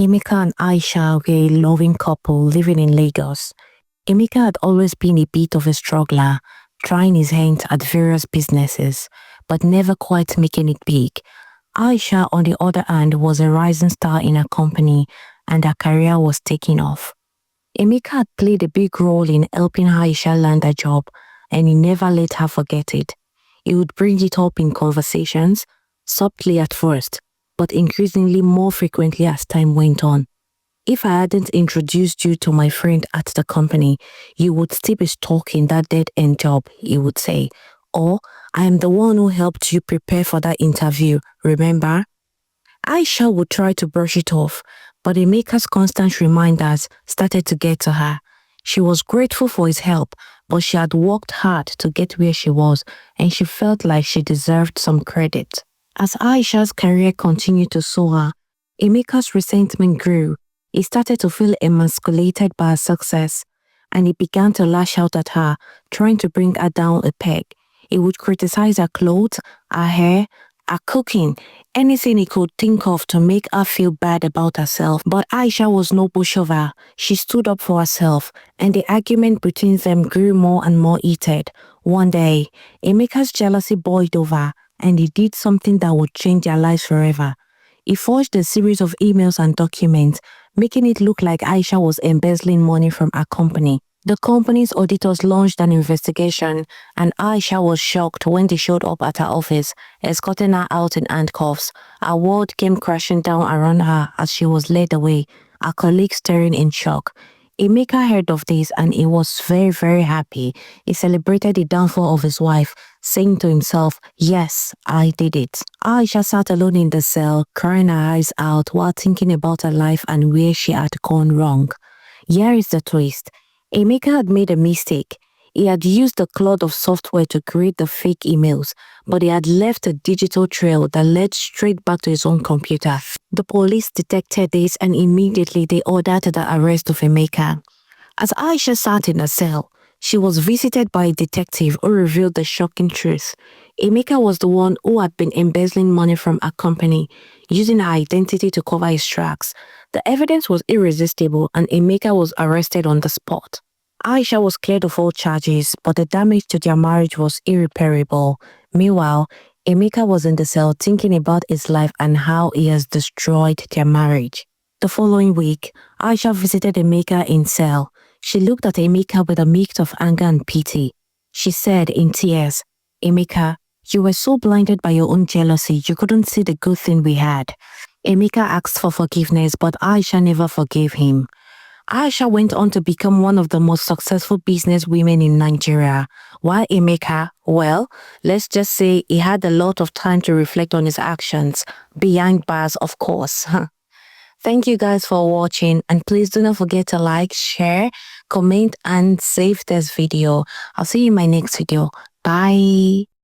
Emeka and Aisha were a loving couple living in Lagos. Emeka had always been a bit of a struggler, trying his hand at various businesses, but never quite making it big. Aisha, on the other hand, was a rising star in her company and her career was taking off. Emeka had played a big role in helping Aisha land a job, and he never let her forget it. He would bring it up in conversations, subtly at first, but increasingly more frequently as time went on. If I hadn't introduced you to my friend at the company, you would still be stuck in that dead-end job, he would say. Or, I am the one who helped you prepare for that interview, remember? Aisha would try to brush it off, but Emeka's constant reminders started to get to her. She was grateful for his help, but she had worked hard to get where she was, and she felt like she deserved some credit. As Aisha's career continued to soar, Emeka's resentment grew. He started to feel emasculated by her success, and he began to lash out at her, trying to bring her down a peg. He would criticize her clothes, her hair, her cooking, anything he could think of to make her feel bad about herself. But Aisha was no pushover. She stood up for herself, and the argument between them grew more and more heated. One day, Emeka's jealousy boiled over, and he did something that would change their lives forever. He forged a series of emails and documents, making it look like Aisha was embezzling money from her company. The company's auditors launched an investigation, and Aisha was shocked when they showed up at her office, escorting her out in handcuffs. Her world came crashing down around her as she was led away, her colleagues staring in shock. Emeka heard of this and he was very happy. He celebrated the downfall of his wife, saying to himself, "Yes, I did it." Aisha sat alone in the cell, crying her eyes out while thinking about her life and where she had gone wrong. Here is the twist. Emeka had made a mistake. He had used the cloud of software to create the fake emails, but he had left a digital trail that led straight back to his own computer. The police detected this and immediately they ordered the arrest of Emeka. As Aisha sat in a cell, she was visited by a detective who revealed the shocking truth. Emeka was the one who had been embezzling money from her company, using her identity to cover his tracks. The evidence was irresistible and Emeka was arrested on the spot. Aisha was cleared of all charges, but the damage to their marriage was irreparable. Meanwhile, Emeka was in the cell thinking about his life and how he has destroyed their marriage. The following week, Aisha visited Emeka in cell. She looked at Emeka with a mix of anger and pity. She said in tears, "Emeka, you were so blinded by your own jealousy you couldn't see the good thing we had." Emeka asked for forgiveness, but Aisha never forgave him. Aisha went on to become one of the most successful business women in Nigeria, while Emeka, well, let's just say he had a lot of time to reflect on his actions, behind bars of course. Thank you guys for watching, and please do not forget to like, share, comment and save this video. I'll see you in my next video. Bye.